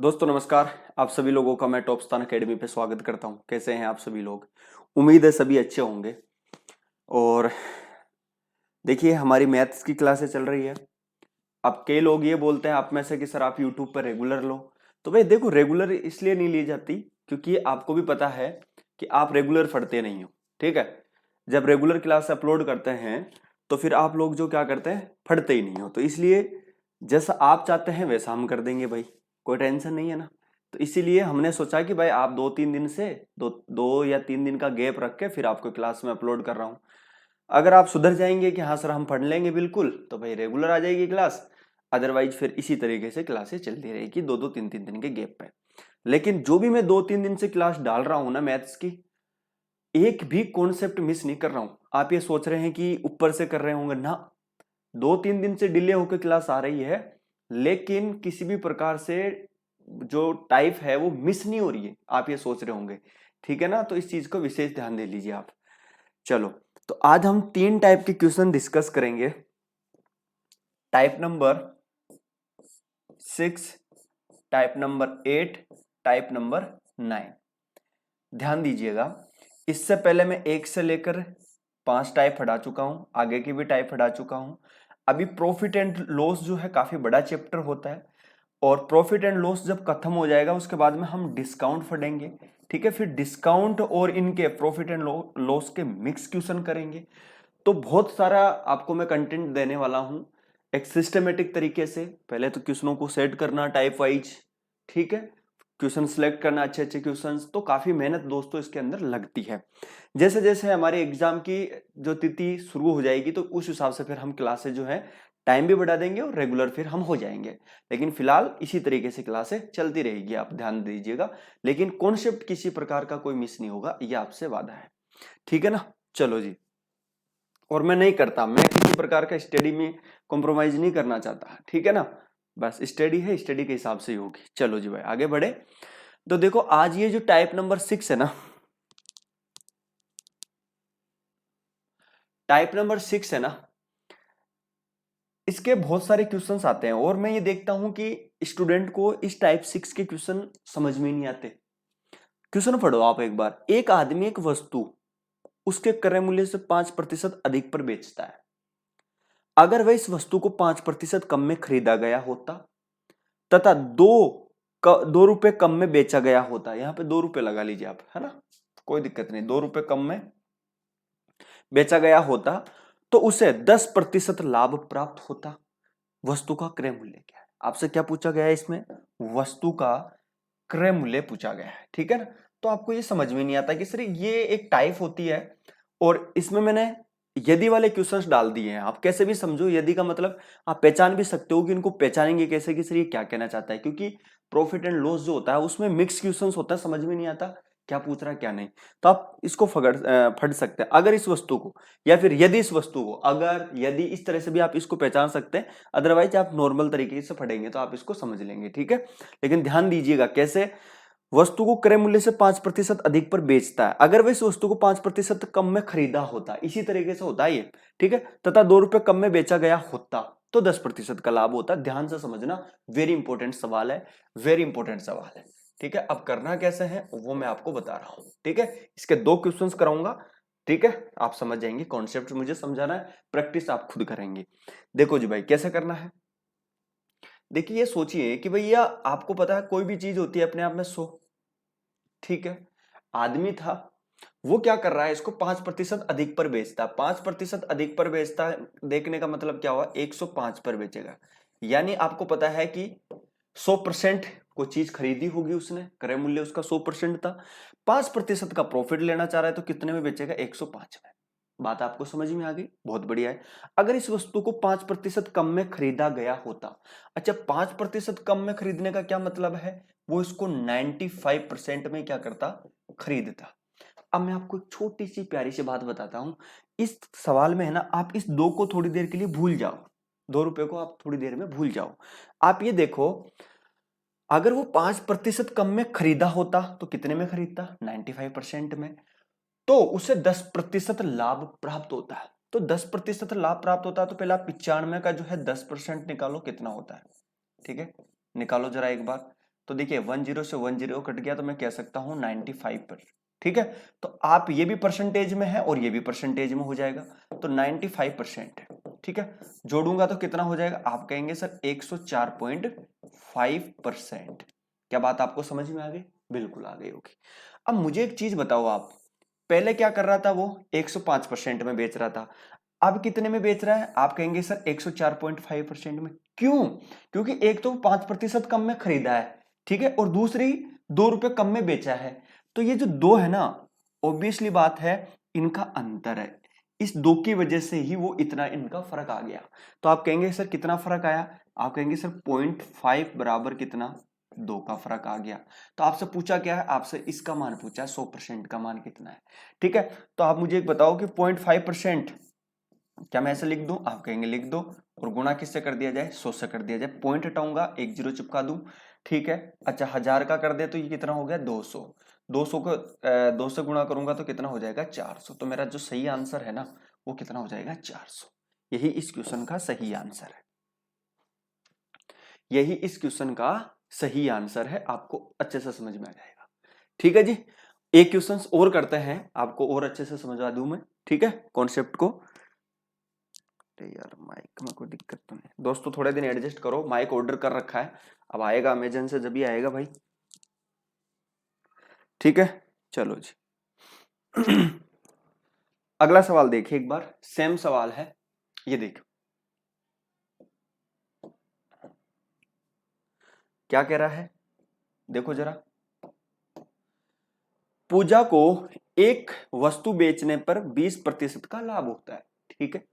दोस्तों नमस्कार। आप सभी लोगों का मैं टॉप स्टार अकेडमी पे स्वागत करता हूं। कैसे हैं आप सभी लोग? उम्मीद है सभी अच्छे होंगे। और देखिए हमारी मैथ्स की क्लासें चल रही है। अब कई लोग ये बोलते हैं आप में से कि सर आप यूट्यूब पर रेगुलर लो। तो भाई देखो, रेगुलर इसलिए नहीं ली जाती क्योंकि आपको भी पता है कि आप रेगुलर पढ़ते नहीं हो। ठीक है, जब रेगुलर क्लास अपलोड करते हैं तो फिर आप लोग जो क्या करते हैं, पढ़ते ही नहीं हो। तो इसलिए जैसा आप चाहते हैं वैसा हम कर देंगे भाई, कोई टेंशन नहीं है ना। तो इसीलिए हमने सोचा कि भाई आप 2-3 दिन से दो या 3 दिन का गैप रख के फिर आपको क्लास में अपलोड कर रहा हूँ। अगर आप सुधर जाएंगे कि हाँ सर हम पढ़ लेंगे बिल्कुल, तो भाई रेगुलर आ जाएगी क्लास। अदरवाइज फिर इसी तरीके से क्लासेस चलती रहेगी 2-2 3-3 दिन के गैप पे। लेकिन जो भी मैं 2-3 दिन से क्लास डाल रहा हूं ना मैथ्स की, एक भी कॉन्सेप्ट मिस नहीं कर रहा हूं। आप ये सोच रहे हैं कि ऊपर से कर रहे होंगे ना, 2-3 दिन से डिले होकर क्लास आ रही है, लेकिन किसी भी प्रकार से जो टाइप है वो मिस नहीं हो रही है, आप ये सोच रहे होंगे। ठीक है ना, तो इस चीज को विशेष ध्यान दे लीजिए आप। चलो, तो आज हम 3 टाइप के क्वेश्चन डिस्कस करेंगे। Type number 6, type number 8, type number 9। ध्यान दीजिएगा, इससे पहले मैं 1 से लेकर 5 टाइप पढ़ा चुका हूं, आगे की भी टाइप पढ़ा चुका हूं। अभी प्रॉफिट एंड लॉस जो है काफी बड़ा चैप्टर होता है, और प्रॉफिट एंड लॉस जब खत्म हो जाएगा उसके बाद में हम डिस्काउंट पढ़ेंगे। ठीक है, फिर डिस्काउंट और इनके प्रॉफिट एंड लॉस के मिक्स क्वेश्चन करेंगे। तो बहुत सारा आपको मैं कंटेंट देने वाला हूं एक सिस्टमेटिक तरीके से। पहले तो क्वेश्चनों को सेट करना टाइप वाइज, ठीक है, क्वेश्चन सिलेक्ट करना अच्छे अच्छे क्वेश्चंस। तो काफी मेहनत दोस्तों इसके अंदर लगती है। जैसे जैसे हमारे एग्जाम की जो तिथि शुरू हो जाएगी तो उस हिसाब से फिर हम क्लासेस जो है टाइम भी बढ़ा देंगे और रेगुलर फिर हम हो जाएंगे। लेकिन फिलहाल इसी तरीके से क्लासें चलती रहेगी, आप ध्यान दीजिएगा। लेकिन कॉन्सेप्ट किसी प्रकार का कोई मिस नहीं होगा, ये आपसे वादा है। ठीक है ना? चलो जी। और मैं नहीं करता, मैं किसी प्रकार का स्टडी में कॉम्प्रोमाइज नहीं करना चाहता। ठीक है ना, बस स्टडी है, स्टडी के हिसाब से ही होगी। चलो जी भाई आगे बढ़े। तो देखो आज ये जो टाइप नंबर 6 है ना, टाइप नंबर 6 है ना, इसके बहुत सारे क्वेश्चंस आते हैं और मैं ये देखता हूं कि स्टूडेंट को इस टाइप 6 के क्वेश्चन समझ में नहीं आते। क्वेश्चन पढ़ो आप एक बार। एक आदमी एक वस्तु उसके क्रय मूल्य से 5% अधिक पर बेचता है। अगर वह इस वस्तु को 5% कम में खरीदा गया होता तथा 2 रुपए कम में बेचा गया होता, यहां पे 2 रुपए लगा लीजिए आप, है ना, कोई दिक्कत नहीं, 2 रुपए कम में बेचा गया होता तो उसे 10% लाभ प्राप्त होता। वस्तु का क्रय मूल्य क्या है? आपसे क्या पूछा गया है इसमें? वस्तु का क्रय मूल्य पूछा गया है। ठीक है ना, तो आपको ये समझ में नहीं आता कि सर ये एक टाइप होती है और इसमें मैंने यदि वाले क्वेश्चंस डाल दिए हैं। आप कैसे भी समझो, यदि का मतलब आप पहचान भी सकते हो कि इनको पहचानेंगे कैसे कि सर ये क्या कहना चाहता है, क्योंकि प्रॉफिट एंड लॉस जो होता है उसमें मिक्स क्वेश्चंस होता है, समझ में नहीं आता क्या पूछ रहा है क्या नहीं। तो आप इसको फट सकते हैं अगर इस वस्तु को, या फिर यदि इस वस्तु को, अगर यदि इस तरह से भी आप इसको पहचान सकते हैं। अदरवाइज आप नॉर्मल तरीके से पढ़ेंगे तो आप इसको समझ लेंगे। ठीक है, लेकिन ध्यान दीजिएगा कैसे। वस्तु को क्रय मूल्य से 5% अधिक पर बेचता है, अगर वह इस वस्तु को 5% कम में खरीदा होता, इसी तरीके से होता है ये। ठीक है, तथा 2 रुपए कम में बेचा गया होता तो 10% का लाभ होता। ध्यान से समझना, वेरी इंपॉर्टेंट सवाल है, वेरी इंपॉर्टेंट सवाल है। ठीक है, अब करना कैसे है वो मैं आपको बता रहा हूं। ठीक है, इसके 2 क्वेश्चंस कराऊंगा। ठीक है, आप समझ जाएंगे, कॉन्सेप्ट मुझे समझाना है, प्रैक्टिस आप खुद करेंगे। देखो जी भाई कैसे करना है। देखिए ये सोचिए कि भैया आपको पता है कोई भी चीज होती है अपने आप में 100। ठीक है, आदमी था, वो क्या कर रहा है, इसको 5% अधिक पर बेचता है। 5% अधिक पर बेचता है, देखने का मतलब क्या हुआ, 105 पर बेचेगा। यानी आपको पता है कि 100% को चीज खरीदी होगी उसने, क्रय मूल्य उसका 100% था। 5% का प्रॉफिट लेना चाह रहा है तो कितने में बेचेगा, 105 में। बात आपको समझ में आ गई, बहुत बढ़िया है। अगर इस वस्तु को 5% कम में खरीदा गया होता, अच्छा 5% कम में खरीदने का क्या मतलब है, वो इसको 95% में क्या करता, खरीदता। अब मैं आपको एक छोटी सी प्यारी सी बात बताता हूं। इस सवाल में है ना, आप इस 2 को थोड़ी देर के लिए भूल जाओ, 2 रुपए को आप थोड़ी देर में भूल जाओ। आप ये देखो, अगर वो 5% कम में खरीदा होता तो कितने में खरीदता, 95% में। तो उसे 10% लाभ प्राप्त होता है। तो 10% लाभ प्राप्त होता है तो पहले आप 95 का जो है 10% निकालो, कितना होता है। ठीक है, निकालो जरा एक बार। तो देखिए 10 से 10 कट गया तो मैं कह सकता हूं 95 पर। ठीक है, तो आप ये भी परसेंटेज में है और ये भी परसेंटेज में हो जाएगा, तो 95% है। ठीक है, जोड़ूंगा तो कितना हो जाएगा, आप कहेंगे सर 104.5%। क्या बात आपको समझ में आ गई? बिल्कुल आ गई होगी। अब मुझे एक चीज बताओ, आप पहले क्या कर रहा था, वो 105% में बेच रहा था, अब कितने में बेच रहा है? आप कहेंगे सर 104.5% में। क्यों? क्योंकि एक तो 5% कम में खरीदा है, ठीक है, और दूसरी 2 रुपए कम में बेचा है। तो ये जो दो है ना, ऑब्वियसली बात है इनका अंतर है, इस दो की वजह से ही वो इतना इनका फर्क आ गया। तो आप कहेंगे सर कितना फर्क आया? आप कहेंगे सर 0.5 बराबर कितना, 2 का फर्क आ गया। तो आपसे पूछा क्या है? आपसे इसका मान पूछा है, 100% का मान कितना है। ठीक है, तो आप मुझे एक बताओ कि 0.5% क्या मैं ऐसे लिख दूं? आप कहेंगे लिख दो, और गुणा किससे कर दिया जाए? 100 से कर दिया जाए। पॉइंट हटाऊंगा, एक जीरो चिपका दूं। ठीक है, अच्छा 1000 का कर दे तो ये कितना हो गया? 200। 200 को 2 से गुणा करूंगा तो कितना हो जाएगा? 400। तो मेरा जो सही आंसर है ना, वो कितना हो जाएगा? 400। यही इस क्वेश्चन का सही आंसर है, यही इस क्वेश्चन का सही आंसर है। आपको अच्छे से समझ में आ जाएगा। ठीक है जी, एक क्वेश्चन और करते हैं, आपको और अच्छे से समझा दूं मैं। ठीक है, कॉन्सेप्ट को। यार माइक में कोई दिक्कत तो नहीं दोस्तों, थोड़े दिन एडजस्ट करो, माइक ऑर्डर कर रखा है, अब आएगा अमेजन से, जब भी आएगा भाई। ठीक है, चलो जी। अगला सवाल देखिए एक बार, सेम सवाल है, ये देखो क्या कह रहा है, देखो जरा। पूजा को एक वस्तु बेचने पर 20% का लाभ होता है। ठीक है,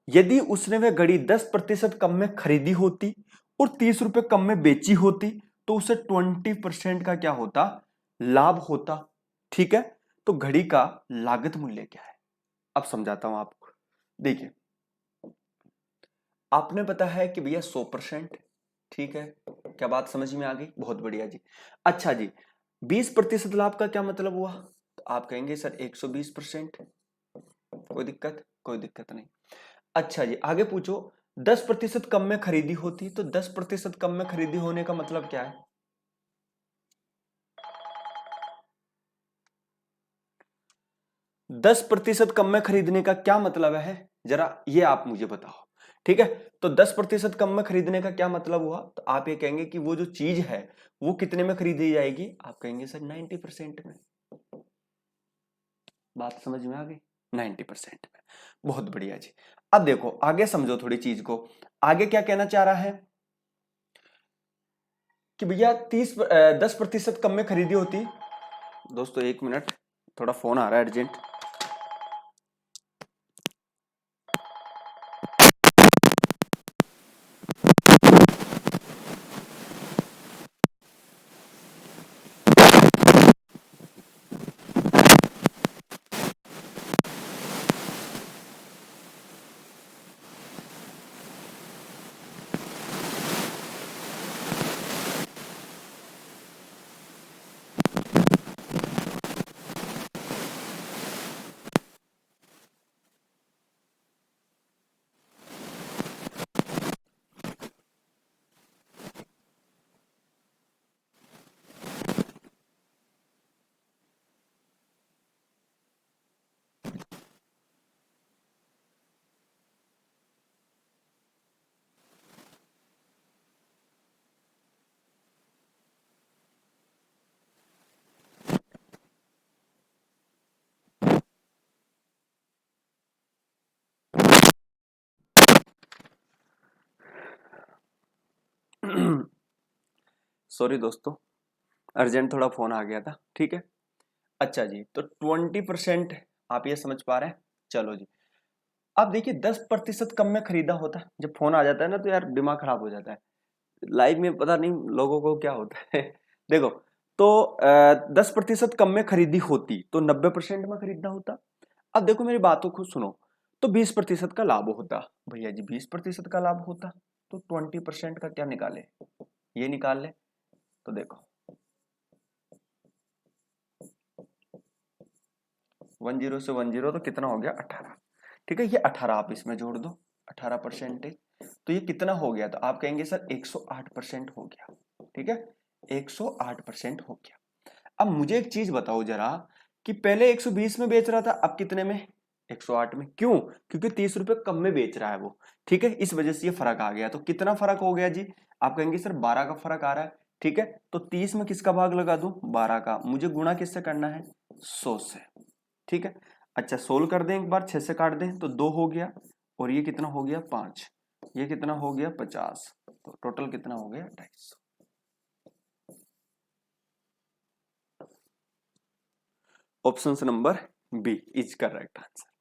यदि उसने वह घड़ी 10% कम में खरीदी होती और 30 रुपए कम में बेची होती तो उसे 20% का क्या होता? लाभ होता। ठीक है, तो घड़ी का लागत मूल्य क्या है? अब समझाता हूं आपको। देखिए, आपने पता है कि भैया 100%। ठीक है, क्या बात समझ में आ गई? बहुत बढ़िया जी। अच्छा जी, 20% लाभ का क्या मतलब हुआ? तो आप कहेंगे सर 120%। कोई दिक्कत? कोई दिक्कत नहीं। अच्छा जी, आगे पूछो, 10% कम में खरीदी होती तो 10% कम में खरीदी होने का मतलब क्या है? 10% कम में खरीदने का क्या मतलब है, जरा ये आप मुझे बताओ। ठीक है, तो 10% कम में खरीदने का क्या मतलब हुआ? तो आप ये कहेंगे कि वो जो चीज है वो कितने में खरीदी जाएगी? आप कहेंगे सर 90% में। बात समझ में आ गई? 90% में। बहुत बढ़िया जी। अब देखो आगे समझो थोड़ी चीज को, आगे क्या कहना चाह रहा है कि भैया 10% कम में खरीदी होती। दोस्तों एक मिनट, थोड़ा फोन आ रहा है अर्जेंट। सॉरी दोस्तों, अर्जेंट थोड़ा फोन आ गया था। ठीक है, अच्छा जी, तो 20% आप ये समझ पा रहे हैं? चलो जी, अब देखिए 10% कम में खरीदा होता है, जब फोन आ जाता है ना तो यार दिमाग खराब हो जाता है, लाइव में पता नहीं लोगों को क्या होता है। देखो, तो 10% कम में खरीदी होती तो 90% में खरीदना होता। अब देखो मेरी बातों को सुनो, तो 20% का लाभ होता। भैया जी 20% का लाभ होता तो 20% का क्या निकाले? ये निकाल ले। तो देखो 10 से 10 तो कितना हो गया? 18। ठीक है, ये 18 आप इसमें जोड़ दो, 18%। तो ये कितना हो गया? तो आप कहेंगे सर 108% हो गया। ठीक है, 108% हो गया। अब मुझे एक चीज बताओ जरा कि पहले 120 में बेच रहा था, अब कितने में? 108 में। क्यों? क्योंकि 30 रुपए कम में बेच रहा है वो। ठीक है, इस वजह से ये फर्क आ गया। तो कितना फर्क हो गया जी? आप कहेंगे सर 12 का फर्क आ रहा है। ठीक है, तो 30 में किसका भाग लगा दूं? 12 का। मुझे गुणा किससे करना है? 100 से। ठीक है, अच्छा सोल्व कर दें एक बार, 6 से काट दें तो 2 हो गया, और ये कितना हो गया? 5। ये कितना हो गया? 50। तो टोटल कितना हो गया? 250। Option number B is correct answer.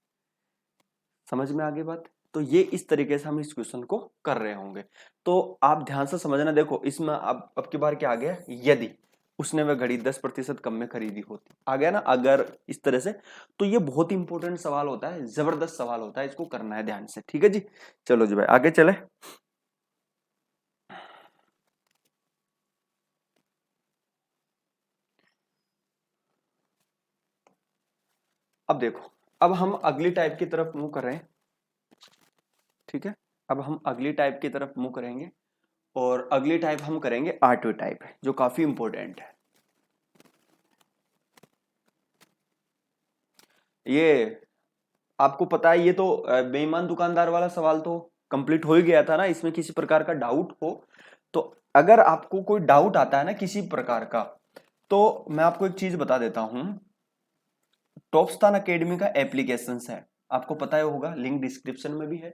समझ में आ गई बात? तो ये इस तरीके से हम इस क्वेश्चन को कर रहे होंगे। तो आप ध्यान से समझना। देखो इसमें अब की बार क्या आ गया? यदि उसने वह घड़ी 10% कम में खरीदी होती, आ गया ना अगर इस तरह से। तो ये बहुत इंपॉर्टेंट सवाल होता है, जबरदस्त सवाल होता है, इसको करना है ध्यान से। ठीक है जी, चलो जी भाई आगे चले। अब देखो, अब हम अगली टाइप की तरफ मूव कर रहे हैं। ठीक है, अब हम अगली टाइप की तरफ मूव करेंगे, और अगली टाइप हम करेंगे आठवीं टाइप, जो काफी इंपॉर्टेंट है। ये आपको पता है, ये तो बेईमान दुकानदार वाला सवाल तो कंप्लीट हो ही गया था ना। इसमें किसी प्रकार का डाउट हो तो, अगर आपको कोई डाउट आता है ना किसी प्रकार का, तो मैं आपको एक चीज बता देता हूं। टॉपस्तान एकेडमी का एप्लीकेशन है, आपको पता ही होगा, लिंक डिस्क्रिप्शन में भी है।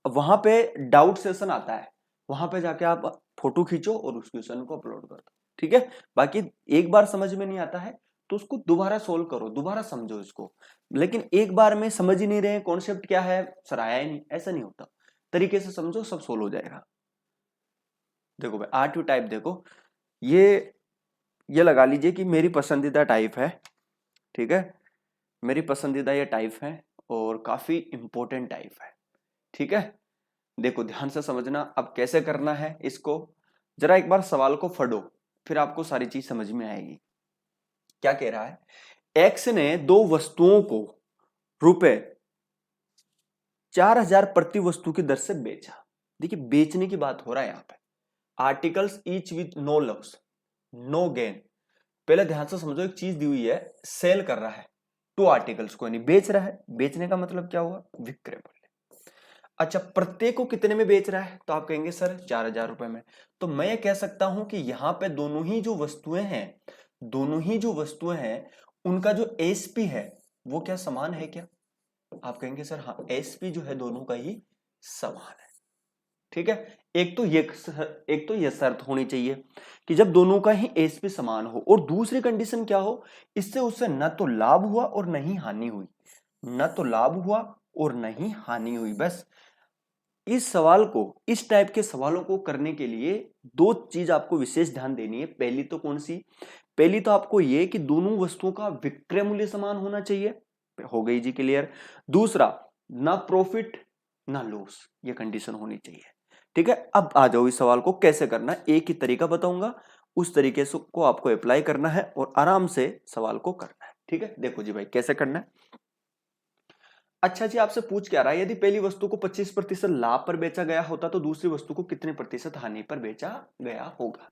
वहां पे डाउट सेशन आता है, वहां पे जाके आप फोटो खींचो और उस क्वेश्चन को अपलोड कर दो। ठीक है, बाकी एक बार समझ में नहीं आता है तो उसको दोबारा सोल्व करो, दोबारा समझो इसको। लेकिन एक बार में समझ ही नहीं रहे कॉन्सेप्ट क्या है, सर आया ही नहीं, ऐसा नहीं होता। तरीके से समझो, सब सोल्व हो जाएगा। देखो भाई आठवीं टाइप देखो, ये लगा लीजिए कि मेरी पसंदीदा टाइप है। ठीक है, मेरी पसंदीदा ये टाइप है, और काफी इंपॉर्टेंट टाइप है। ठीक है, देखो ध्यान से समझना। अब कैसे करना है इसको, जरा एक बार सवाल को पढ़ो, फिर आपको सारी चीज समझ में आएगी। क्या कह रहा है? एक्स ने दो वस्तुओं को रुपए 4000 प्रति वस्तु की दर से बेचा। देखिए बेचने की बात हो रहा है यहां पे। Articles each with no loss, no gain. पहले ध्यान से समझो, एक चीज दी हुई है, सेल कर रहा है, 2 आर्टिकल्स को, यानी बेच रहा है। बेचने का मतलब क्या हुआ? विक्रय मूल्य। अच्छा, प्रत्येक को कितने में बेच रहा है? तो आप कहेंगे सर 4000 रुपए में। तो मैं ये कह सकता हूं कि यहां पे दोनों ही जो वस्तुएं हैं, दोनों ही जो वस्तुएं हैं, उनका जो एसपी है वो क्या समान है क्या? आप कहेंगे सर हाँ, एसपी जो है दोनों का ही समान है। ठीक है, एक तो ये शर्त होनी चाहिए कि जब दोनों का ही एसपी समान हो, और दूसरी कंडीशन क्या हो, इससे उससे न तो लाभ हुआ और न ही हानि हुई, न तो लाभ हुआ और न ही हानि हुई। बस इस सवाल को, इस टाइप के सवालों को करने के लिए दो चीज आपको विशेष ध्यान देनी है। पहली तो कौन सी? पहली तो आपको यह कि दोनों वस्तुओं का विक्रय मूल्य समान होना चाहिए, हो गई जी क्लियर। दूसरा, ना प्रॉफिट ना लॉस, ये कंडीशन होनी चाहिए। ठीक है, अब आ जाओ इस सवाल को कैसे करना है। एक ही तरीका बताऊंगा, उस तरीके से को आपको अप्लाई करना है और आराम से सवाल को करना है। ठीक है, देखो जी भाई कैसे करना है। अच्छा जी, आपसे पूछ क्या रहा है, यदि पहली वस्तु को 25% लाभ पर बेचा गया होता तो दूसरी वस्तु को कितने प्रतिशत हानि पर बेचा गया होगा?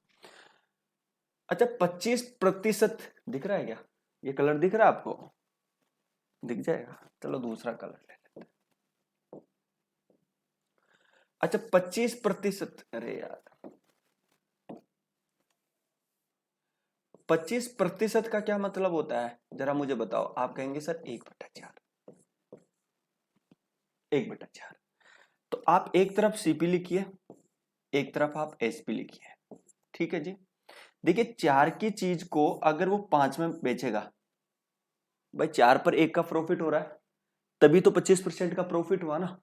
अच्छा 25% दिख रहा है क्या? ये कलर दिख रहा है आपको? दिख जाएगा, चलो दूसरा कलर ले लेते हैं। अच्छा 25%, अरे यार 25% का क्या मतलब होता है, जरा मुझे बताओ। आप कहेंगे सर 1/4, 1/4। तो आप एक तरफ सीपी लिखिए, एक तरफ आप एसपी लिखिए। ठीक है जी, देखिए 4 की चीज को अगर वो 5 में बेचेगा, भाई 4 पर 1 का प्रॉफिट हो रहा है, तभी तो 25% का प्रॉफिट हुआ ना।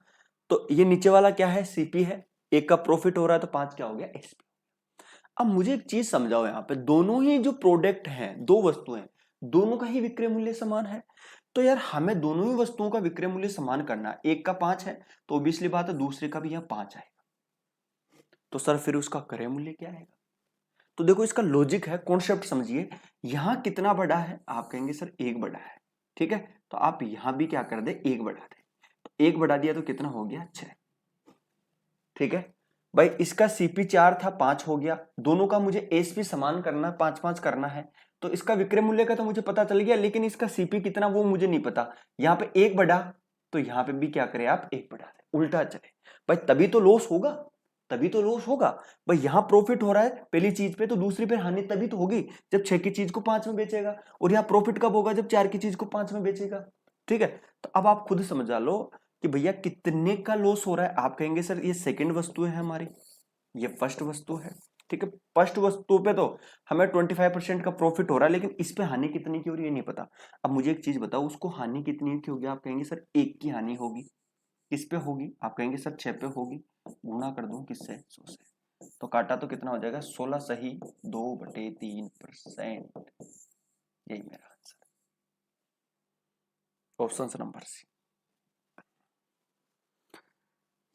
तो ये नीचे वाला क्या है? सीपी है। 1 का प्रॉफिट हो रहा है तो 5 क्या हो गया? एसपी। अब मुझे एक चीज समझाओ, यहाँ पे दोनों ही जो प्रोडक्ट हैं, दो वस्तुएं, दोनों का ही विक्रय मूल्य समान है। तो यार हमें दोनों ही वस्तुओं का विक्रय मूल्य समान करना है। एक का 5 है तो ऑब्वियसली बात है दूसरे का भी यहाँ 5 आएगा। तो सर फिर उसका क्रय मूल्य क्या आएगा? तो देखो इसका लॉजिक है, कॉन्सेप्ट समझिए। यहां कितना बड़ा है? आप कहेंगे सर 1 बड़ा है। ठीक है, तो आप यहां भी क्या कर दे? 1 बढ़ा दे। तो 1 बढ़ा दिया तो कितना हो गया? 6। ठीक है, भाई इसका सीपी 4 था, 5 हो गया, दोनों का मुझे एसपी समान करना, 5-5 करना है, तो इसका विक्रय मूल्य का तो मुझे पता चल गया, लेकिन इसका सीपी कितना वो मुझे नहीं पता। यहाँ पे 1 बढ़ा, तो यहाँ पे भी क्या करें आप, 1 बढ़ा दें, उल्टा चले भाई, तभी तो लॉस होगा, तभी तो लॉस होगा भाई। यहाँ प्रॉफिट हो रहा है पहली चीज पे, तो दूसरी पे हानि तभी तो होगी जब 6 की चीज को 5 में बेचेगा, और यहाँ प्रॉफिट कब होगा, जब 4 की चीज को 5 में बेचेगा। ठीक है, तो अब आप खुद समझा लो कि भैया कितने का लॉस हो रहा है। आप कहेंगे सर ये सेकंड वस्तु है हमारी, ये फर्स्ट वस्तु है, ठीक है, फर्स्ट वस्तु पे तो हमें 25% का प्रॉफिट हो रहा है, लेकिन इस पे हानि कितनी की हो रही है ये नहीं पता। अब मुझे एक चीज बताओ, उसको हानि कितनी की होगी, आप कहेंगे सर 1 की हानि होगी। किस पे होगी, आप कहेंगे सर 6 पे होगी। गुणा कर दूं किससे, 100 से, तो काटा तो कितना हो जाएगा, 16 सही 2/3%। यही मेरा आंसर, ऑप्शन नंबर सी।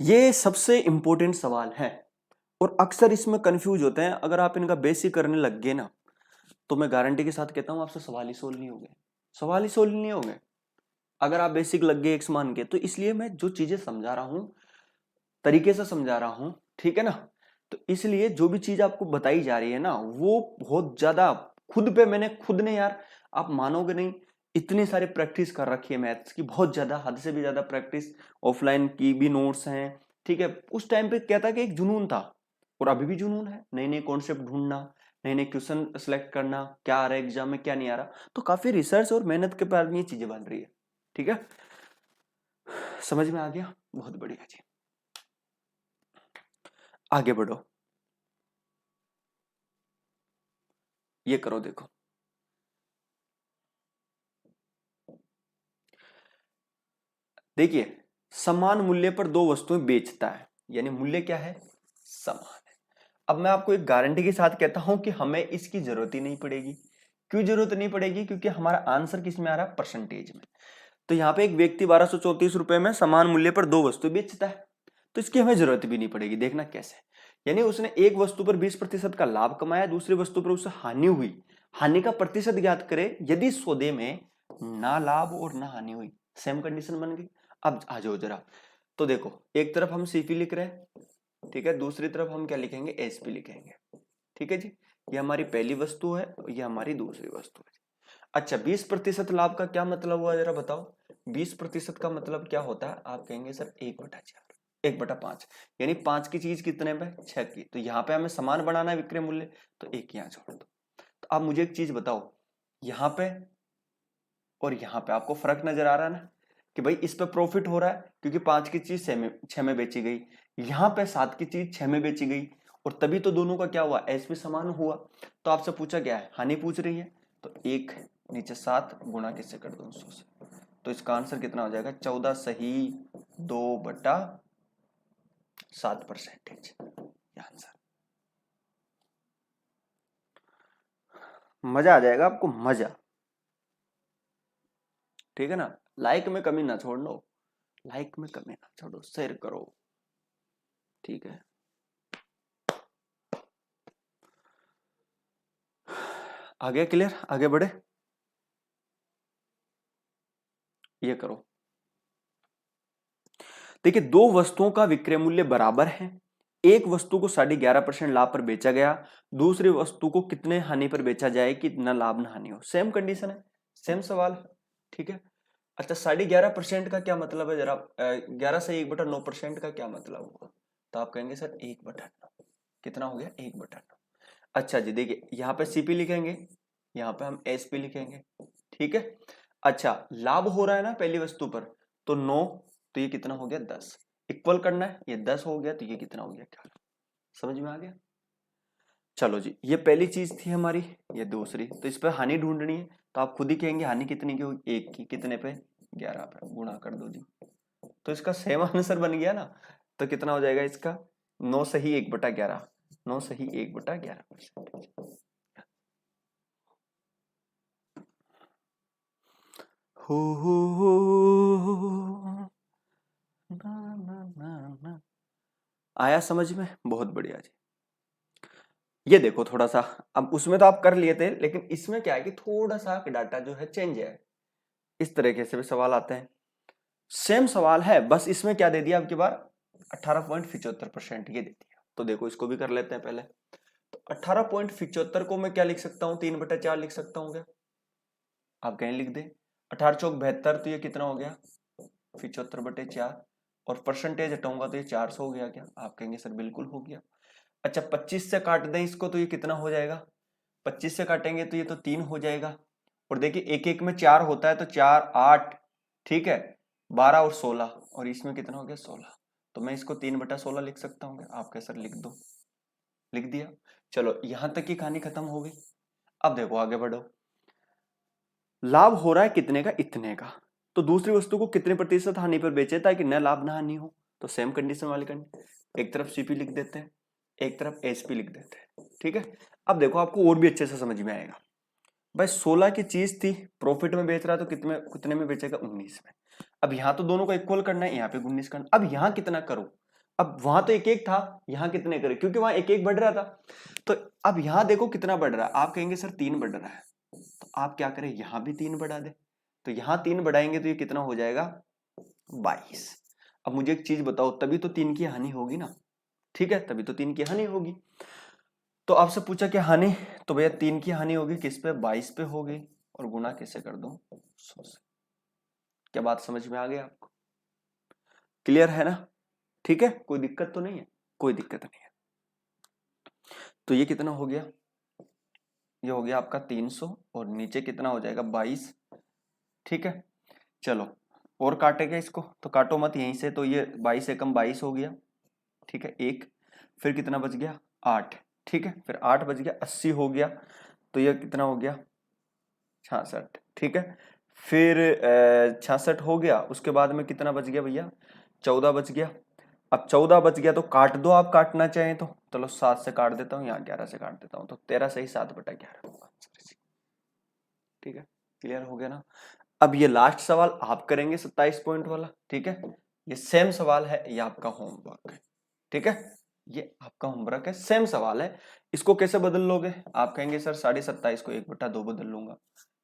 ये सबसे इंपॉर्टेंट सवाल है, और अक्सर इसमें कंफ्यूज होते हैं। अगर आप इनका बेसिक करने लग गए ना, तो मैं गारंटी के साथ कहता हूं आपसे सवाल ही सोल्व नहीं होंगे, सवाल ही सोल्व नहीं होंगे अगर आप बेसिक लग गए एक्स मान के। तो इसलिए मैं जो चीजें समझा रहा हूं तरीके से समझा रहा हूं, ठीक है ना। तो इसलिए जो भी चीज आपको बताई जा रही है ना, वो बहुत ज्यादा खुद पे मैंने खुद ने यार, आप मानोगे नहीं, इतनी सारी प्रैक्टिस कर रखी है मैथ्स की, बहुत ज्यादा, हद से भी ज्यादा प्रैक्टिस, ऑफलाइन की भी नोट्स हैं, ठीक है। उस टाइम पे क्या था कि एक जुनून था, और अभी भी जुनून है, नए नए कॉन्सेप्ट ढूंढना, नए नए क्वेश्चन सेलेक्ट करना, क्या आ रहा है एग्जाम में क्या नहीं आ रहा। तो काफी रिसर्च और मेहनत के बाद में ये चीजें बन रही है, ठीक है। समझ में आ गया, बहुत बढ़िया जी, आगे बढ़ो, ये करो, देखो देखिए, समान मूल्य पर दो वस्तुएं बेचता है, यानी मूल्य क्या है, समान है। अब मैं आपको एक गारंटी के साथ कहता हूं कि हमें इसकी जरूरत ही नहीं पड़ेगी। क्यों जरूरत नहीं पड़ेगी, क्योंकि हमारा आंसर किस में आ रहा है, परसेंटेज में। तो यहाँ पे एक व्यक्ति 1234 रुपए में समान मूल्य पर दो वस्तु बेचता है, तो इसकी हमें जरूरत भी नहीं पड़ेगी। देखना कैसे, यानी उसने एक वस्तु पर 20% का लाभ कमाया, दूसरी वस्तु पर उससे हानि हुई, हानि का प्रतिशत ज्ञात करे यदि सौदे में ना लाभ और ना हानि हुई। सेम कंडीशन बन गई। अब आ जाओ जरा, तो देखो एक तरफ हम सीपी लिख रहे हैं, ठीक है, दूसरी तरफ हम क्या लिखेंगे, एसपी लिखेंगे, ठीक है जी। ये हमारी पहली वस्तु है, ये हमारी दूसरी वस्तु है। अच्छा, 20% लाभ का क्या मतलब हुआ, जरा बताओ। 20% का मतलब क्या होता है, आप कहेंगे सर 1/4, 1/5, यानी 5 की चीज कितने पे, 6 की। तो यहाँ पे हमें समान बनाना है विक्रय मूल्य, तो एक यहाँ छोड़ दो। तो आप मुझे एक चीज बताओ, यहाँ पे और यहाँ पे आपको फर्क नजर आ रहा है ना, कि भाई इस पे प्रॉफिट हो रहा है क्योंकि 5 की चीज 6 में बेची गई, यहाँ पे 7 की चीज 6 में बेची गई, और तभी तो दोनों का क्या हुआ, एसपी समान हुआ। तो आपसे पूछा गया है, हानि पूछ रही है, तो 1 नीचे 7 गुणा किससे कर दो, 100 से। तो इसका आंसर कितना हो जाएगा, 14 सही 2/7%। आंसर, मजा आ जाएगा आपको, मजा, ठीक है ना। लाइक में कमी ना छोड़ो, लाइक में कमी ना छोड़ो, शेयर करो, ठीक है। आगे क्लियर, आगे बढ़े, ये करो। देखिए, दो वस्तुओं का विक्रय मूल्य बराबर है, एक वस्तु को 11.5% लाभ पर बेचा गया, दूसरी वस्तु को कितने हानि पर बेचा जाए कि न लाभ न हानि हो। सेम कंडीशन है, सेम सवाल है, ठीक है। अच्छा, 11.5% का क्या मतलब है, जरा 11 से 1/9% का क्या मतलब होगा, तो आप कहेंगे सर 1/9, कितना हो गया, 1/9। अच्छा जी, देखिए यहाँ पे सीपी लिखेंगे, यहाँ पे हम एसपी लिखेंगे, ठीक है। अच्छा, लाभ हो रहा है ना पहली वस्तु पर, तो 9, तो ये कितना हो गया, 10। इक्वल करना है, ये 10 हो गया, तो ये कितना हो गया, 11। समझ में आ गया। चलो जी, ये पहली चीज थी हमारी, ये दूसरी। तो इस पर हानि ढूंढनी है, तो आप खुद ही कहेंगे हानि कितनी की होगी, 1 की, कितने पे, 11 पे, गुणा कर दो जी। तो इसका सेम आंसर बन गया ना। तो कितना हो जाएगा इसका, 9 सही 1/11, 9 सही 1/11%। हो ना, ना, ना, ना। आया समझ में, बहुत बढ़िया जी। ये देखो थोड़ा सा, अब उसमें तो आप कर लिए थे, लेकिन इसमें क्या है कि थोड़ा सा डाटा जो है चेंज है, इस तरीके से भी सवाल आते हैं। सेम सवाल है, बस इसमें क्या दे दिया अब की बार, 18.75% ये दे दिया। तो देखो इसको भी कर लेते हैं पहले। तो 18.75 को मैं क्या लिख सकता हूँ, 3/4 लिख सकता हूँ क्या? आप कहीं लिख दे। 18 चौक 72, तो ये कितना हो गया 75/4, और परसेंटेज हटाऊंगा तो ये 400 हो गया क्या? आप कहेंगे सर बिल्कुल हो गया। अच्छा 25 से काट दें इसको तो ये कितना हो जाएगा? 25 से काटेंगे तो ये तो 3 हो जाएगा। और देखिए एक एक में 4 होता है तो 4 8, ठीक है, 12 और 16, और इसमें कितना हो गया 16। तो मैं इसको 3/16 लिख सकता हूँ। आप क्या सर लिख दो, लिख दिया। चलो यहां तक की कहानी खत्म हो गई। अब देखो आगे बढ़ो। लाभ हो रहा है कितने का? इतने का। तो दूसरी वस्तु को कितने प्रतिशत हानि पर बेचे ताकि न लाभ न हानि हो? तो सेम कंडीशन वाली कंडीशन, एक तरफ सीपी लिख देते हैं, एक तरफ एसपी लिख देते हैं, ठीक है। अब देखो आपको और भी अच्छे से समझ में आएगा। भाई 16 की चीज थी, प्रॉफिट में बेच रहा है तो कितने कितने में बेचेगा? 19 में। अब यहाँ तो दोनों को इक्वल करना है, यहाँ पे 19 करना। अब यहाँ कितना करो? अब वहां तो एक एक था, यहाँ कितने करे? क्योंकि वहां एक एक बढ़ रहा था। तो अब यहाँ देखो कितना बढ़ रहा है। आप कहेंगे सर 3 बढ़ रहा है, तो आप क्या करें, यहां भी 3 बढ़ा दे। तो यहां 3 बढ़ाएंगे तो ये कितना हो जाएगा? 22। अब मुझे एक चीज बताओ, तभी तो 3 की हानि होगी ना, ठीक है, तभी तो 3 की हानि होगी। तो आपसे पूछा क्या हानि, तो भैया 3 की हानि होगी किस पे? 22 पे होगी, और गुना कैसे कर दो? 100 से। क्या बात समझ में आ गई आपको? क्लियर है ना? ठीक है, कोई दिक्कत तो नहीं है? कोई दिक्कत नहीं है। तो ये कितना हो गया? ये हो गया आपका 300, और नीचे कितना हो जाएगा? 22, ठीक है। चलो और काटेगा इसको, तो काटो मत यहीं से, तो ये 22 से कम 22 हो गया, ठीक है, एक। फिर कितना बच गया? 8, ठीक है। फिर 8 बच गया, 80 हो गया, तो ये कितना हो गया? 66, ठीक है। फिर 66 हो गया, उसके बाद में कितना बच गया भैया? 14 बच गया। अब 14 बच गया तो काट दो, आप काटना चाहें तो। चलो 7 से काट देता हूँ, यहाँ 11 से काट देता हूँ, तो 13 सही 7/11 होगा, ठीक है। क्लियर हो गया ना? अब ये लास्ट सवाल आप करेंगे 27 पॉइंट वाला, ठीक है। ये सेम सवाल है, ये आपका होमवर्क है, ठीक है। ये आपका होमवर्क है, सेम सवाल है। इसको कैसे बदल लोगे? आप कहेंगे सर 27.5 को 1/2 बदल लूंगा,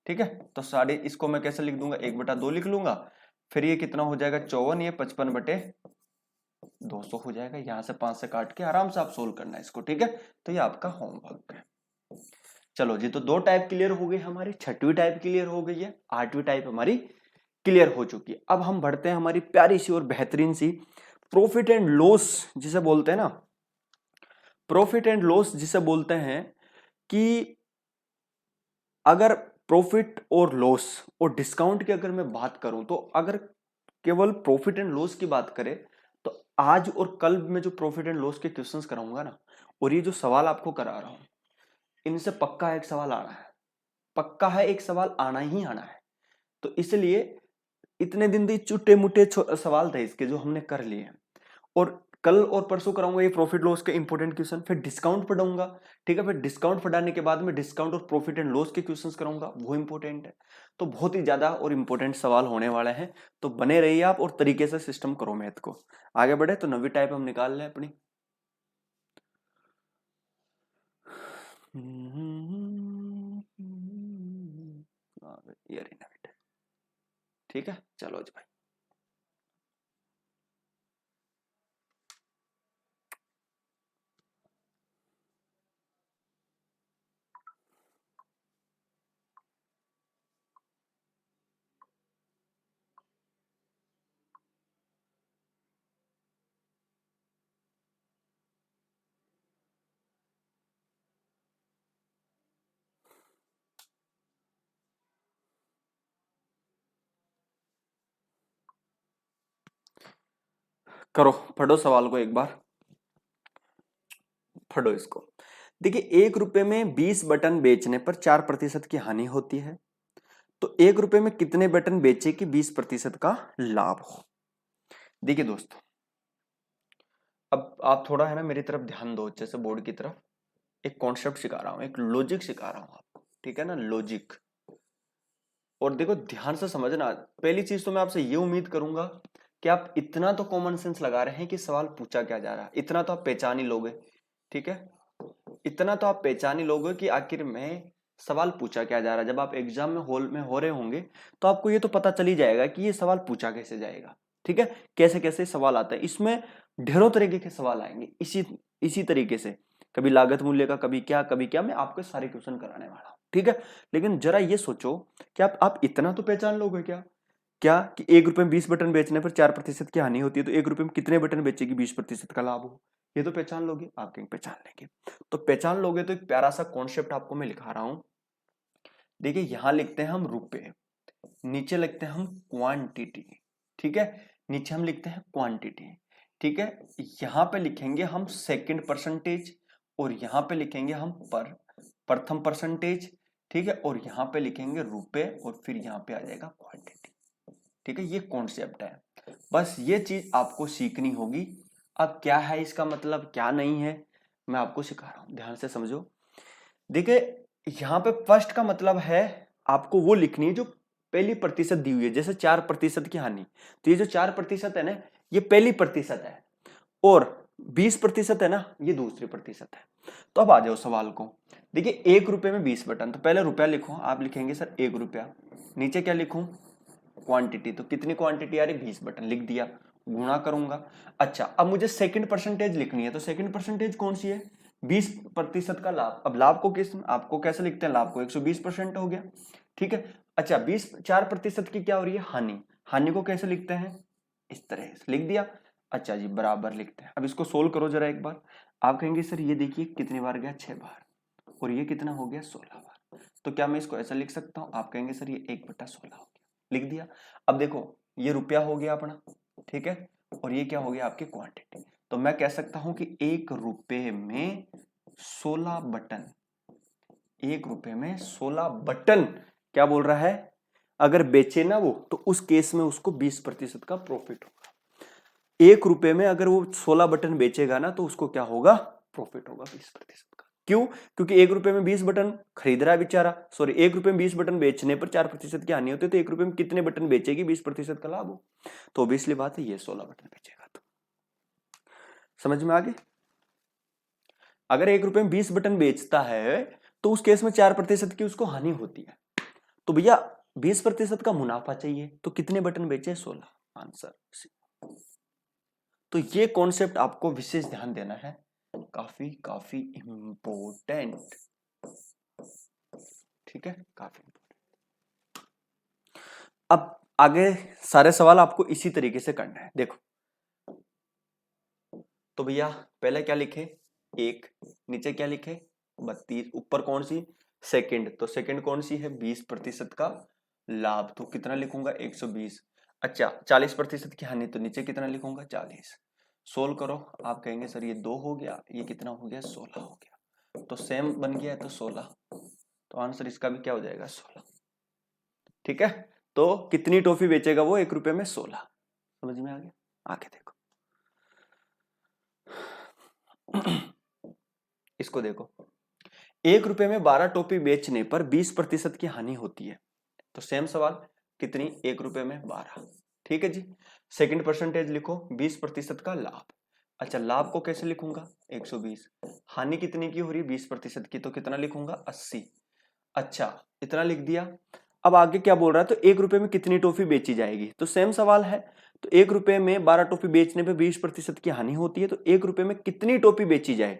ठीक है। तो साढ़े इसको मैं कैसे लिख दूंगा? 1/2 लिख लूंगा। फिर ये कितना हो जाएगा? 54, ये 55/200 हो जाएगा। यहां से 5 से काट के आराम से आप सोल्व करना है इसको, ठीक है। तो ये आपका होमवर्क है। चलो जी, तो 2 टाइप क्लियर हो गई हमारी, 6वीं टाइप क्लियर हो गई है, 8वीं टाइप हमारी क्लियर हो चुकी है। अब हम बढ़ते हैं हमारी प्यारी सी और बेहतरीन सी प्रॉफिट एंड लॉस जिसे बोलते हैं ना, प्रॉफिट एंड लॉस जिसे बोलते हैं कि अगर प्रॉफिट और लॉस और डिस्काउंट की अगर मैं बात करूं, तो अगर केवल प्रॉफिट एंड लॉस की बात करें, तो आज और कल मैं जो प्रॉफिट एंड लॉस के क्वेश्चंस कराऊंगा ना, और ये जो सवाल आपको करा रहा हूं, इनसे पक्का एक सवाल आना है, पक्का है, एक सवाल आना ही आना है। तो इसलिए इतने दिन भी चुटे मुटे सवाल थे इसके जो हमने कर लिए, और कल और परसों कराऊंगा ये प्रॉफिट लॉस के इंपॉर्टेंट क्वेश्चन, फिर डिस्काउंट पढ़ाऊंगा, ठीक है। फिर डिस्काउंट पढ़ाने के बाद में डिस्काउंट और प्रॉफिट एंड लॉस के क्वेश्चंस कराऊंगा, वो इंपॉर्टेंट है। तो बहुत ही ज्यादा और इंपॉर्टेंट सवाल होने वाले हैं, तो बने रहिए आप और तरीके से सिस्टम करो मैथ को। आगे बढ़े तो 9वीं टाइप हम निकाल लें अपनी। ठीक है, चलो जी भाई। करो, पढ़ो सवाल को एक बार, पढ़ो इसको। देखिए 1 रुपए में 20 बटन बेचने पर 4% की हानि होती है, तो 1 रुपए में कितने बटन बेचे कि 20% का लाभ हो? देखिए दोस्तों, अब आप थोड़ा है ना मेरी तरफ ध्यान दो, जैसे बोर्ड की तरफ। एक कॉन्सेप्ट सिखा रहा हूं, एक लॉजिक सिखा रहा हूं आपको, ठीक है ना, लॉजिक। और देखो ध्यान से समझना। पहली चीज तो मैं आपसे ये उम्मीद करूंगा कि आप इतना तो कॉमन सेंस लगा रहे हैं कि सवाल पूछा क्या जा रहा है, इतना तो आप पहचान ही लोगे, ठीक है। इतना तो आप पहचान ही लोगे कि आखिर में सवाल पूछा क्या जा रहा है। जब आप एग्जाम में हॉल में हो रहे होंगे तो आपको ये तो पता चल ही जाएगा कि ये सवाल पूछा कैसे जाएगा, ठीक है, कैसे कैसे सवाल आता है। इसमें ढेरों तरीके के सवाल आएंगे, इसी इसी तरीके से, कभी लागत मूल्य का, कभी क्या, मैं आपको सारे क्वेश्चन कराने वाला हूँ, ठीक है। लेकिन जरा ये सोचो कि आप इतना तो पहचान लोगे क्या क्या कि 1 रुपए में 20 बटन बेचने पर 4% की हानि होती है, तो 1 रुपए में कितने बटन बेचेगी 20% का लाभ हो, ये तो पहचान लोगे, आप कहीं पहचान लेंगे। तो पहचान लोगे तो एक प्यारा सा कॉन्सेप्ट आपको मैं लिखा रहा हूं। देखिए यहां लिखते हैं हम रुपए, नीचे लिखते हैं हम क्वांटिटी, ठीक है, नीचे हम लिखते हैं क्वांटिटी, ठीक है। यहां पे लिखेंगे हम सेकंड परसेंटेज, और यहां पे लिखेंगे हम प्रथम परसेंटेज, ठीक है, और यहां पे लिखेंगे रुपए, और फिर यहां पे आ जाएगा क्वांटिटी, ठीक है। ये कॉन्सेप्ट है, बस ये चीज आपको सीखनी होगी। अब क्या है इसका मतलब, क्या नहीं है, मैं आपको सिखा रहा हूं, ध्यान से समझो। देखिए यहां पे फर्स्ट का मतलब है आपको वो लिखनी है जो पहली प्रतिशत दी हुई है, जैसे 4% की हानि, तो ये जो 4% है ना, ये पहली प्रतिशत है, और 20% है ना, ये दूसरी प्रतिशत है। तो अब आ जाओ सवाल को। देखिए 1 रुपए में 20 बटन, तो पहले रुपया लिखो, आप लिखेंगे सर 1 रुपया, नीचे क्या लिखूं, क्वांटिटी, तो कितनी क्वांटिटी आ रही, 20 बटन, लिख दिया, गुणा करूंगा। अच्छा अब मुझे सेकंड परसेंटेज लिखनी है, तो सेकंड परसेंटेज कौन सी है, 20% का लाभ। अब लाभ को आपको कैसे लिखते हैं, लाभ को 120% हो गया, ठीक है। अच्छा 4% की क्या हो रही है, हानि, हानि को कैसे लिखते हैं, इस तरह से लिख दिया। अच्छा जी बराबर लिखते हैं। अब इसको सोल्व करो जरा एक बार, आप कहेंगे सर ये देखिए कितनी बार गया, 6 बार, और ये कितना हो गया, 16 बार, तो क्या मैं इसको ऐसा लिख सकता हूं, आप कहेंगे सर ये 1/16 हो गया, लिख दिया। अब देखो ये रुपया हो गया अपना, ठीक है, और ये क्या हो गया आपकी क्वांटिटी, तो मैं कह सकता हूं कि 1 रुपए में 16 बटन, 1 रुपए में 16 बटन क्या बोल रहा है, अगर बेचे ना वो, तो उस केस में उसको 20% का प्रॉफिट होगा। 1 रुपए में अगर वो 16 बटन बेचेगा ना, तो उसको क्या होगा, प्रॉफिट होगा 20% का। क्यों, क्योंकि 1 रुपए में 20 बटन खरीद रहा है बेचारा, सॉरी 1 रुपए में 20 बटन बेचने पर 4% की हानि होती है, तो 1 रुपए में कितने बटन बेचेगी, 20% का लाभ हो, तो ऑब्वियसली बात है ये 16 बटन बेचेगा। तो समझ में आ गए, अगर 1 रुपए में 20 बटन बेचता है, तो उस केस में 4% की उसको हानि होती है, तो भैया 20% का मुनाफा चाहिए, तो कितने बटन बेचे, 16, आंसर। तो ये कॉन्सेप्ट आपको विशेष ध्यान देना है, काफी काफी इंपॉर्टेंट, ठीक है, काफी इंपॉर्टेंट। अब आगे सारे सवाल आपको इसी तरीके से करना है, देखो। तो भैया पहले क्या लिखे, 1, नीचे क्या लिखे, 32, ऊपर कौन सी, सेकंड, तो सेकंड कौन सी है, 20% का लाभ, तो कितना लिखूंगा, 120। अच्छा 40% की हानि, तो नीचे कितना लिखूंगा, 40। सोल्व करो, आप कहेंगे सर ये 2 हो गया, ये कितना हो गया, 16 हो गया, तो सेम बन गया है, तो 16, तो आंसर इसका भी क्या हो जाएगा, 16, ठीक है। तो कितनी टॉफी बेचेगा वो, 1 रुपए में 16, समझ में आ गया, आगे देखो। इसको देखो, 1 रुपए में 12 टॉफी बेचने पर 20% की हानि होती है, तो सेम सवाल, कितनी, 1 रुपए में 12, ठीक है जी। सेकंड परसेंटेज लिखो, 20% का लाभ। अच्छा लाभ को कैसे लिखूंगा, 120, हानि कितनी की हो रही है, 20% की, तो कितना लिखूंगा, 80। अच्छा इतना लिख दिया। अब आगे क्या बोल रहा है, तो 1 रुपए में कितनी टॉफी बेची जाएगी, तो सेम सवाल है, तो 1 रुपए में 12 टॉफी बेचने पे 20% की हानि होती है, तो 1 रुपए में कितनी टॉफी बेची जाए,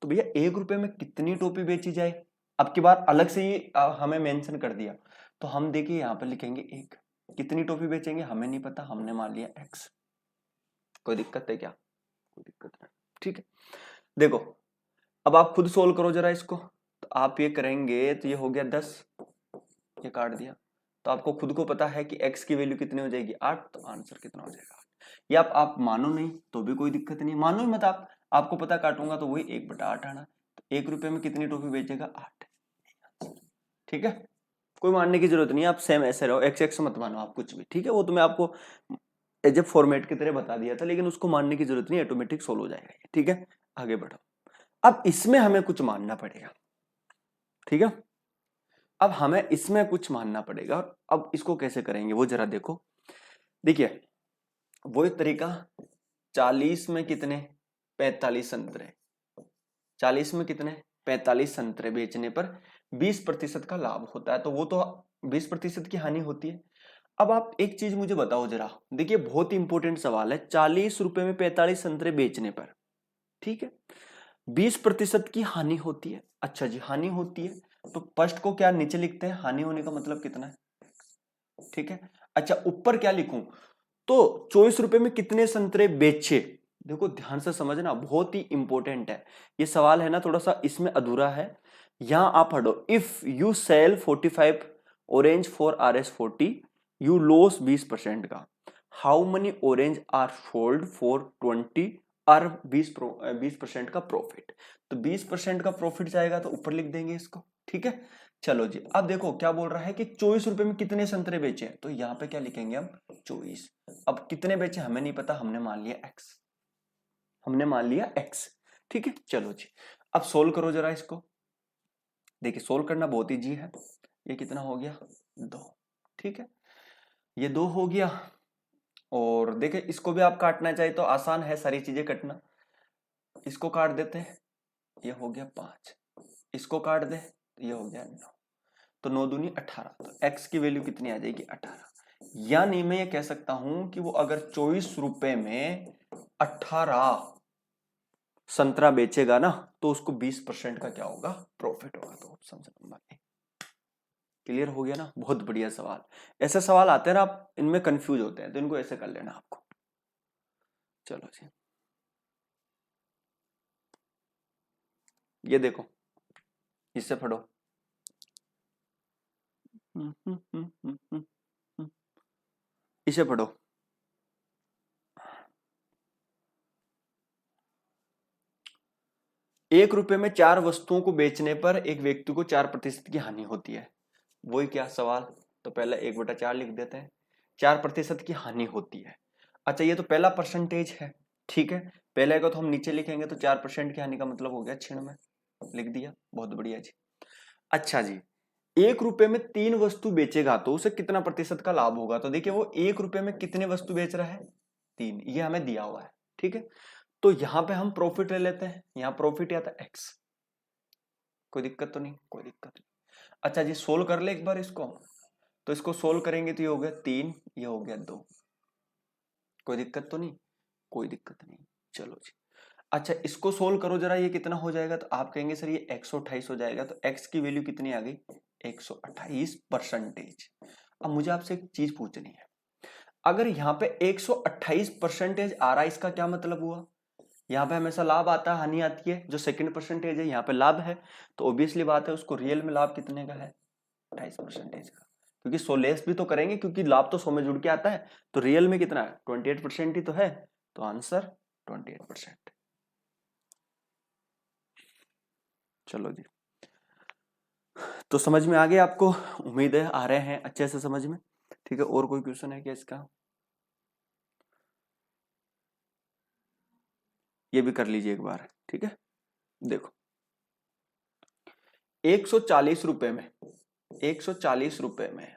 तो भैया 1 रुपए में कितनी टॉफी बेची जाए, अब की बार अलग से ही हमें मेंशन कर दिया, तो हम देखिए यहां पर लिखेंगे 1, कितनी टॉफी बेचेंगे हमें नहीं पता, हमने मान लिया x, कोई दिक्कत है क्या, कोई दिक्कत नहीं, ठीक है। देखो अब आप खुद सोल्व करो जरा इसको, तो आप ये करेंगे तो ये हो गया 10, ये काट दिया, तो आपको खुद को पता है कि x की वैल्यू कितनी हो जाएगी, 8, तो आंसर कितना हो जाएगा, 8। या आप मानो नहीं तो भी कोई दिक्कत नहीं, मानो ही मत आप, आपको पता काटूंगा तो वही 1/8 आना, तो 1 रुपए में कितनी टॉफी बेचेगा, 8, ठीक है। कोई मानने की जरूरत नहीं है, आप सेम ऐसे रहो, x मत मानो आप कुछ भी, ठीक है, वो तो मैं आपको एज ए फॉर्मेट की तरह बता दिया था, लेकिन उसको मानने की जरूरत नहीं, ऑटोमेटिक सोल्व हो जाएगा, ठीक है। आगे बढ़ो, अब इसमें हमें कुछ मानना पड़ेगा, ठीक है, अब हमें इसमें कुछ मानना पड़ेगा, अब इसको कैसे करेंगे वो जरा देखो। देखिए वो एक तरीका, 40 में कितने, 45 संतरे, 40 में कितने, 45 संतरे बेचने पर 20% का लाभ होता है, तो वो तो 20% की हानि होती है। अब आप एक चीज मुझे बताओ जरा, देखिए बहुत इंपॉर्टेंट सवाल है, 40 रुपए में 45 संतरे बेचने पर, ठीक है, 20% की हानि होती है। अच्छा जी, हानि होती है तो फर्स्ट को क्या नीचे लिखते हैं, हानि होने का मतलब कितना है, ठीक है। अच्छा, ऊपर क्या लिखूं, तो 24 रुपए में कितने संतरे बेचे। देखो ध्यान से समझना, बहुत ही इंपॉर्टेंट है ये सवाल है ना, थोड़ा सा इसमें अधूरा है। यहां आप पढ़ो, if you sell 45 orange for RS40 you loss 20% का, how many orange are sold for 20 और 20% का प्रॉफिट। तो 20% का प्रॉफिट जाएगा तो ऊपर लिख देंगे इसको, ठीक है। चलो जी, अब देखो क्या बोल रहा है कि 24 रुपए में कितने संतरे बेचे, तो यहाँ पे क्या लिखेंगे हम, 24। अब कितने बेचे हमें नहीं पता, हमने मान लिया x, हमने मान लिया x, ठीक है। चलो जी, अब सोल्व करो जरा इसको। देखिए सोल्व करना बहुत इजी है। ये कितना हो गया, 2, ठीक है। ये 2 हो गया। और देखिए इसको भी आप काटना चाहे तो आसान है, सारी चीजें कटना। इसको काट देते हैं, ये हो गया 5। इसको काट दे, ये हो गया 9। तो 9 दूनी 18, तो x की वैल्यू कितनी आ जाएगी, 18। यानी मैं ये कह सकता हूं कि वो अगर 24 रुपए में 18 संतरा बेचेगा ना, तो उसको 20% का क्या होगा, प्रॉफिट होगा। तो ऑप्शन नंबर ए। क्लियर हो गया ना, बहुत बढ़िया सवाल। ऐसे सवाल आते हैं ना, आप इनमें कंफ्यूज होते हैं, तो इनको ऐसे कर लेना आपको। चलो जी, ये देखो, इससे पढ़ो। इसे पढ़ो। 1 रुपए में 4 वस्तुओं को बेचने पर एक व्यक्ति को 4% की हानि होती है। वही क्या सवाल, तो पहले 1/4 लिख देते हैं, 4% की हानि होती है। अच्छा, ये तो पहला परसेंटेज है, ठीक है। पहले को तो हम नीचे लिखेंगे, तो 4% की हानि का मतलब हो गया 96, लिख दिया, बहुत बढ़िया जी। अच्छा जी, 1 रुपए में 3 वस्तु बेचेगा तो उसे कितना प्रतिशत का लाभ होगा। तो देखिए वो 1 रुपए में कितने वस्तु बेच रहा है, 3, ये हमें दिया हुआ है, ठीक है। तो यहां पे हम प्रॉफिट ले लेते हैं, यहां प्रॉफिट आता है x। कोई दिक्कत तो नहीं, कोई दिक्कत नहीं। अच्छा जी, सोल्व कर ले एक बार इसको, तो इसको सोल्व करेंगे तो ये हो गया 3, ये हो गया 2। कोई दिक्कत तो नहीं, कोई दिक्कत नहीं। चलो जी, अच्छा इसको सोल्व करो जरा, ये कितना हो जाएगा, तो आप कहेंगे सर ये 128 हो जाएगा। तो x की वैल्यू कितनी आ गई, 128%। अब मुझे आपसे एक चीज पूछनी है, अगर यहाँ पे 128% आ रहा है, इसका क्या मतलब हुआ। यहाँ पे हमेशा लाभ आता है, हानि आती है। जो सेकंड परसेंटेज है यहाँ पे लाभ है, तो ऑब्वियसली बात है उसको रियल में लाभ कितने का है, 28% का। क्योंकि 100 लेस भी तो करेंगे, क्योंकि लाभ तो 100 में जुड़ के आता है। तो रियल में कितना है, 28% ही तो है। तो आंसर 28%। चलो जी, तो समझ में आ गया आपको, उम्मीद है आ रहे हैं अच्छे से समझ में, ठीक है। और कोई क्वेश्चन है क्या इसका, ये भी कर लीजिए एक बार, ठीक है। देखो 140 रुपए में, 140 रुपए में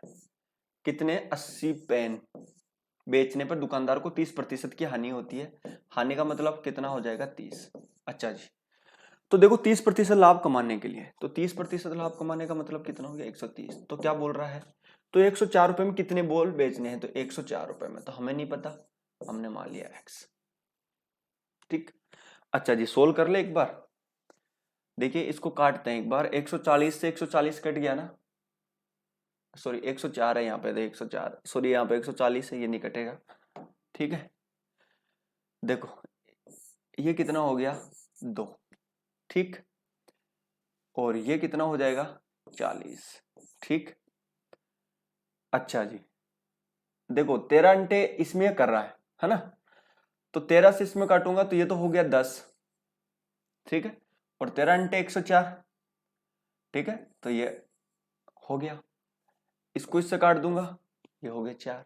कितने 80 पेन बेचने पर दुकानदार को 30% की हानि होती है। हानि का मतलब कितना हो जाएगा, 30। अच्छा जी, तो देखो 30% लाभ कमाने के लिए, तो 30% लाभ कमाने का मतलब कितना हो गया, 130। तो क्या बोल रहा है, तो 104 रुपए में कितने बॉल बेचने हैं, तो 104 रुपए में, तो हमें नहीं पता, हमने मान लिया x, ठीक। अच्छा जी, सोल्व कर ले एक बार। देखिए इसको काटते हैं एक बार, 140 से 140 कट गया ना, सॉरी 104 है यहाँ पे, 104, सॉरी यहाँ पे 140 है, ये नहीं कटेगा, ठीक है। देखो ये कितना हो गया, 2, ठीक। और ये कितना हो जाएगा, 40, ठीक। अच्छा जी, देखो 13 अंटे इसमें कर रहा है ना, तो 13 से इसमें काटूंगा तो ये तो हो गया 10, ठीक है। और 13 अंटे 104, ठीक है, तो ये हो गया। इसको इससे काट दूंगा, ये हो गया 4।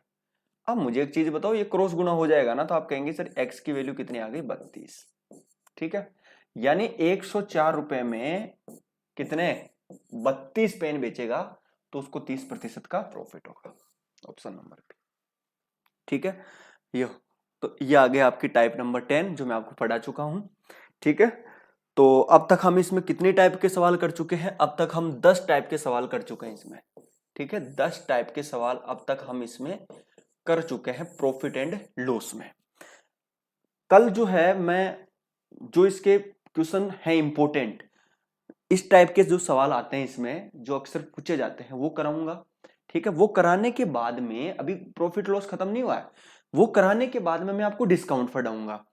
अब मुझे एक चीज बताओ, ये क्रॉस गुना हो जाएगा ना, तो आप कहेंगे सर x की वैल्यू कितनी आ गई, 32, ठीक है। यानी 104 रुपए में कितने 32 पेन बेचेगा, तो उसको 30% का प्रॉफिट होगा, ऑप्शन नंबर बी, ठीक है। ये तो ये आ गया आपकी टाइप नंबर 10 जो मैं आपको पढ़ा चुका हूं, ठीक है। तो अब तक हम इसमें कितने टाइप के सवाल कर चुके हैं, अब तक हम 10 टाइप के सवाल कर चुके हैं इसमें, ठीक है। 10 टाइप के सवाल अब तक हम इसमें कर चुके हैं प्रॉफिट एंड लॉस में। कल जो है मैं जो इसके क्वेश्चन है इंपॉर्टेंट, इस टाइप के जो सवाल आते हैं इसमें जो अक्सर पूछे जाते हैं वो कराऊंगा। ठीक है, वो कराने के बाद में अभी प्रॉफिट लॉस खत्म नहीं हुआ है, वो कराने के बाद में मैं आपको डिस्काउंट फटाऊंगा।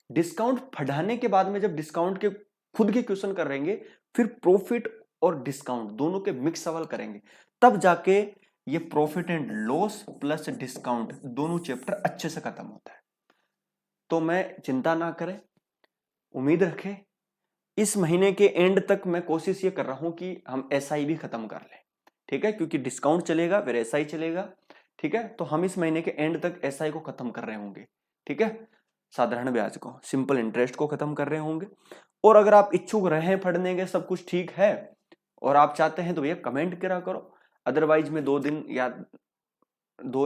डिस्काउंट फटाने के बाद में जब डिस्काउंट के खुद के क्वेश्चन करेंगे, फिर प्रॉफिट और डिस्काउंट दोनों के मिक्स सवाल करेंगे, तब जाके ये profit and loss plus discount दोनों चैप्टर अच्छे से खत्म होता है। तो मैं चिंता ना करें, उम्मीद रखें, इस महीने के एंड तक मैं कोशिश ये कर रहा हूं कि हम एसआई भी खत्म कर लें। ठीक है, क्योंकि डिस्काउंट चलेगा फिर एसआई चलेगा। ठीक है, तो हम इस महीने के एंड तक एसआई को खत्म कर रहे होंगे। ठीक है, साधारण ब्याज को, सिंपल इंटरेस्ट को खत्म कर रहे होंगे। और अगर आप इच्छुक रहे पढ़ने के, सब कुछ ठीक है और आप चाहते हैं तो भैया कमेंट करा करो, अदरवाइज मैं 2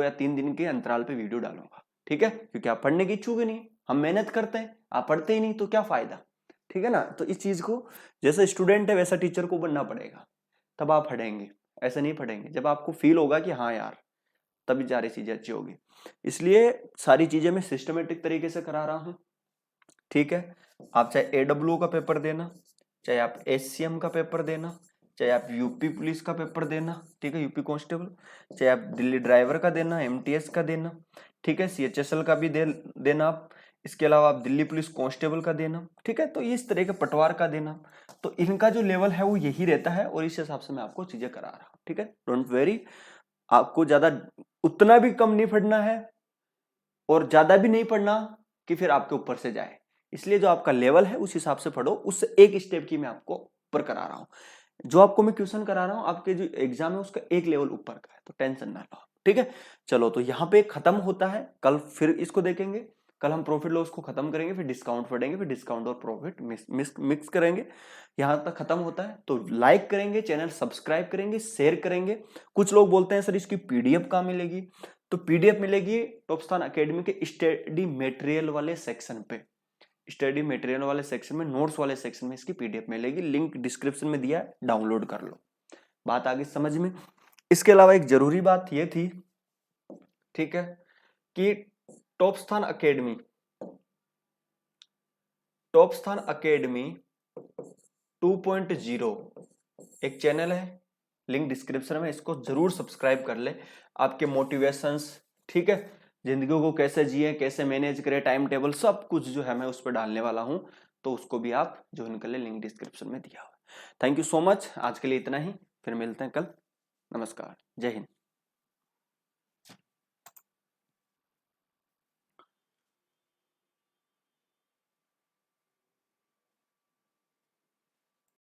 या 3 दिन के अंतराल पे वीडियो डालूंगा। ठीक है, क्योंकि आप पढ़ने की इच्छुक ही नहीं, हम मेहनत करते हैं, आप पढ़ते ही नहीं तो क्या फायदा। ठीक है ना, तो इस चीज को जैसा स्टूडेंट है वैसा टीचर को बनना पड़ेगा, तब आप पढ़ेंगे, ऐसे नहीं पढ़ेंगे। जब आपको फील होगा कि हाँ यार, तभी सारी चीजें अच्छी होगी। इसलिए सारी चीजें मैं सिस्टमेटिक तरीके से करा रहा हूं। ठीक है, आप चाहे एडब्ल्यू का पेपर देना, चाहे आप एससीएम का पेपर देना, चाहे आप यूपी पुलिस का पेपर देना, ठीक है, यूपी कांस्टेबल, चाहे आप दिल्ली ड्राइवर का देना, एमटीएस का देना, ठीक है, सीएचएसएल का भी देना आप, इसके अलावा आप दिल्ली पुलिस कांस्टेबल का देना। ठीक है, तो इस तरह के पटवार का देना, तो इनका जो लेवल है वो यही रहता है और इस हिसाब से मैं आपको चीजें करा रहा हूँ। ठीक है, डोंट वेरी, आपको ज्यादा उतना भी कम नहीं पढ़ना है और ज्यादा भी नहीं पढ़ना कि फिर आपके ऊपर से जाए, इसलिए जो आपका लेवल है उस हिसाब से पढ़ो, उससे एक स्टेप की मैं आपको ऊपर करा रहा हूं। जो आपको मैं क्वेश्चन करा रहा हूं आपके जो एग्जाम है उसका एक लेवल ऊपर का है, तो टेंशन ना लो। ठीक है, चलो तो यहाँ पे खत्म होता है, कल फिर इसको देखेंगे। कल हम प्रॉफिट लॉस को खत्म करेंगे, फिर डिस्काउंट पढ़ेंगे, फिर डिस्काउंट और प्रॉफिट मिक्स करेंगे। यहाँ तक खत्म होता है, तो लाइक करेंगे, चैनल सब्सक्राइब करेंगे, शेयर करेंगे। कुछ लोग बोलते हैं सर इसकी पीडीएफ कहाँ मिलेगी, तो पीडीएफ मिलेगी टॉपस्थान एकेडमी के स्टडी मटेरियल वाले सेक्शन पे, स्टडी मटेरियल वाले सेक्शन में, नोट्स वाले सेक्शन में इसकी पीडीएफ मिलेगी, लिंक डिस्क्रिप्शन में दिया है, डाउनलोड कर लो। बात आगे समझ में। इसके अलावा एक जरूरी बात यह थी, ठीक है, कि टॉपस्थान अकेडमी 2.0 एक चैनल है, लिंक डिस्क्रिप्शन में, इसको जरूर सब्सक्राइब कर ले। आपके मोटिवेशंस, ठीक है, जिंदगी को कैसे जिए, कैसे मैनेज करें, टाइम टेबल, सब कुछ जो है मैं उस पर डालने वाला हूं, तो उसको भी आप ज्वाइन कर ले, लिंक डिस्क्रिप्शन में दिया हुआ है। थैंक यू सो मच, आज के लिए इतना ही, फिर मिलते हैं कल। नमस्कार, जय हिंद।